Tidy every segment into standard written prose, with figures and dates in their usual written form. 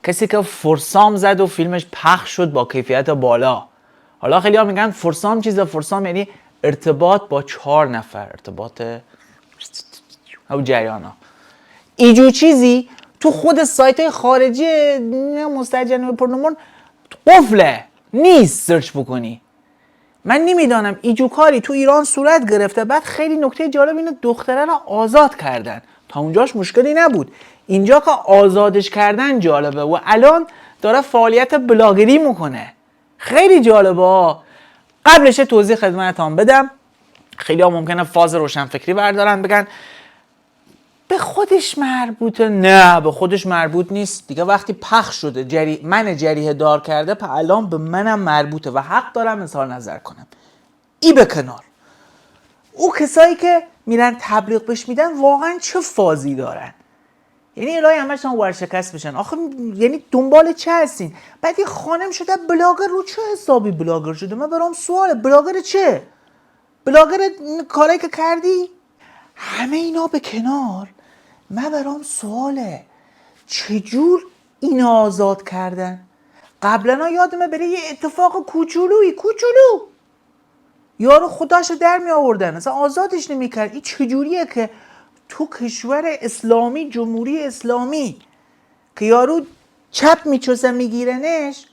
کسی که فرسام زد و فیلمش پخش شد با کیفیت بالا. حالا خیلی ها میگن فرسام چیزه، فرسام یعنی ارتباط با 4 نفر، ارتباط او جریان ها. ایجور چیزی تو خود سایت های خارجی مستجن پرنمون قفله نیست سرچ بکنی. من نمیدانم ایجور کاری تو ایران صورت گرفته. بعد خیلی نکته جالب اینه دختره رو آزاد کردن، تا اونجاش مشکلی نبود. اینجا که آزادش کردن جالبه و الان داره فعالیت بلاگری میکنه. خیلی جالبه ها. قبلش توضیح خدمتتون بدم. خیلی ها ممکنه فاز روشنفکری بردارن بگن به خودش مربوطه. نه، به خودش مربوط نیست دیگه. وقتی پخش شده من جریحه دار کرده، الان به منم مربوطه و حق دارم اظهار نظر کنم. ای به کنار، او کسایی که میرن تبلیغ بهش میدن واقعا چه فازی دارن؟ یعنی الهی همشون ورشکست بشن. آخه یعنی دنبال چه هستین؟ بعد یه خانم شده بلاگر، رو چه حسابی بلاگر شده؟ من برام سواله، بلاگر چه؟ بلاگر کاری که کردی؟ همه اینا به کنار، من برام سواله چجور این آزاد کردن؟ قبلا یادمه بره یه اتفاق کوچولو یارو خوداشو در می آوردن، مثلا آزادش نمی کرد. این چجوریه که تو کشور اسلامی، جمهوری اسلامی، که یارو چپ میچوسه میگیرنش،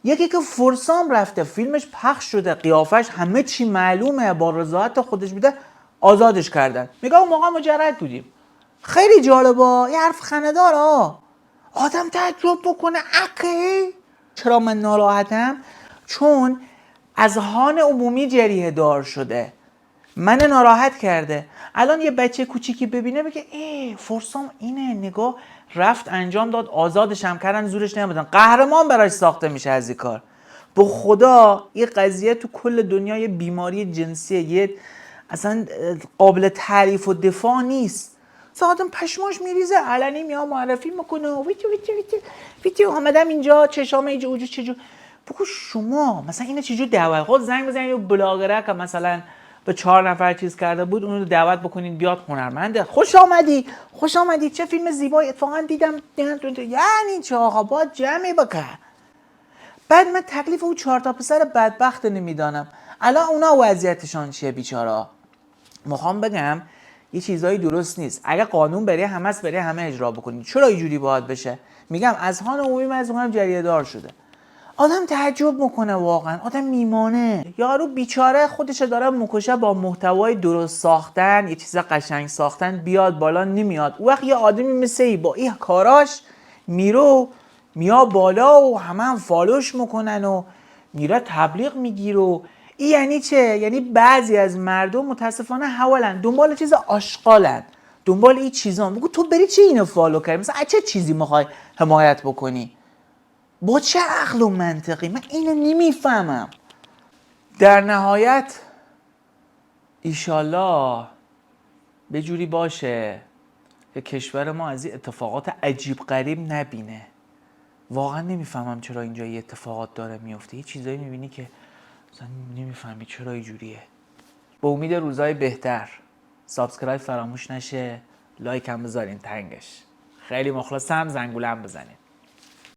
یکی که فرسام رفته فیلمش پخش شده قیافش همه چی معلومه با رضایت خودش میده، آزادش کردن. میگه اون موقع مجرد بودیم. خیلی جالبه، یه حرف خنده‌دار آدم تعجب بکنه. چرا من ناراحتم؟ چون اذهان عمومی جریحه دار شده، من ناراحت کرده. الان یه بچه کوچیکی ببینه بگه فرسام اینه، نگاه رفت انجام داد، آزادش هم کردن، زورش نمیدن. قهرمان براش ساخته میشه از این کار. به خدا این قضیه تو کل دنیا یه بیماری جنسیه، یه اصلا قابل تعریف و دفاع نیست. آدم پشماش میریزه، علنی میاد معرفی میکنه ویتیو آمدم اینجا چشام اینجا چجور. بگو شما مثلا اینو چجور دعوت خود زنگ بزنید یه بلاگره که مثلا به 4 نفر چیز کرده بود، اونو دعوت بکنین بیاد هنرمنده. خوش آمدی چه فیلم زیبایی اتفاقا دیدم. یعنی چه آقا با جمعی بکن. بعد من تکلیف اون 4 تا پسر بدبخت نمیدانم الان اونا وضعیتشان چیه بیچارا. میخوام بگم یه چیزایی درست نیست. اگه قانون بره همه اجرا بکنید. چرا اینجوری باید بشه؟ میگم اذهان عمومی من جریحه دار شده. آدم تعجب میکنه واقعا، آدم میمانه. یارو بیچاره خودش داره مکشه با محتوای درست ساختن، یه چیز قشنگ ساختن، بیاد بالا نمیاد. اون وقت یه آدمی مثل ای با این کاراش میاد بالا و همه فالوش میکنن و میره تبلیغ میگیره. این یعنی چه؟ یعنی بعضی از مردم متاسفانه حوالن دنبال چیز آشغالن، دنبال این چیزان. بگو تو بری چی اینو فالو کردی؟ مثلا چه چیزی میخوای حمایت بکنی؟ با چه عقل و منطقی؟ من اینو نمیفهمم. در نهایت ایشالله به جوری باشه که کشور ما از این اتفاقات عجیب غریب نبینه. واقعا نمیفهمم چرا اینجا یه اتفاقات داره میفته. یه چیزایی میبینی که مثلا نمیفهمی چرا اینجوریه. به امید روزای بهتر. سابسکرایب فراموش نشه، لایک هم بذارین تنگش. خیلی مخلصم، زنگوله هم بزنین.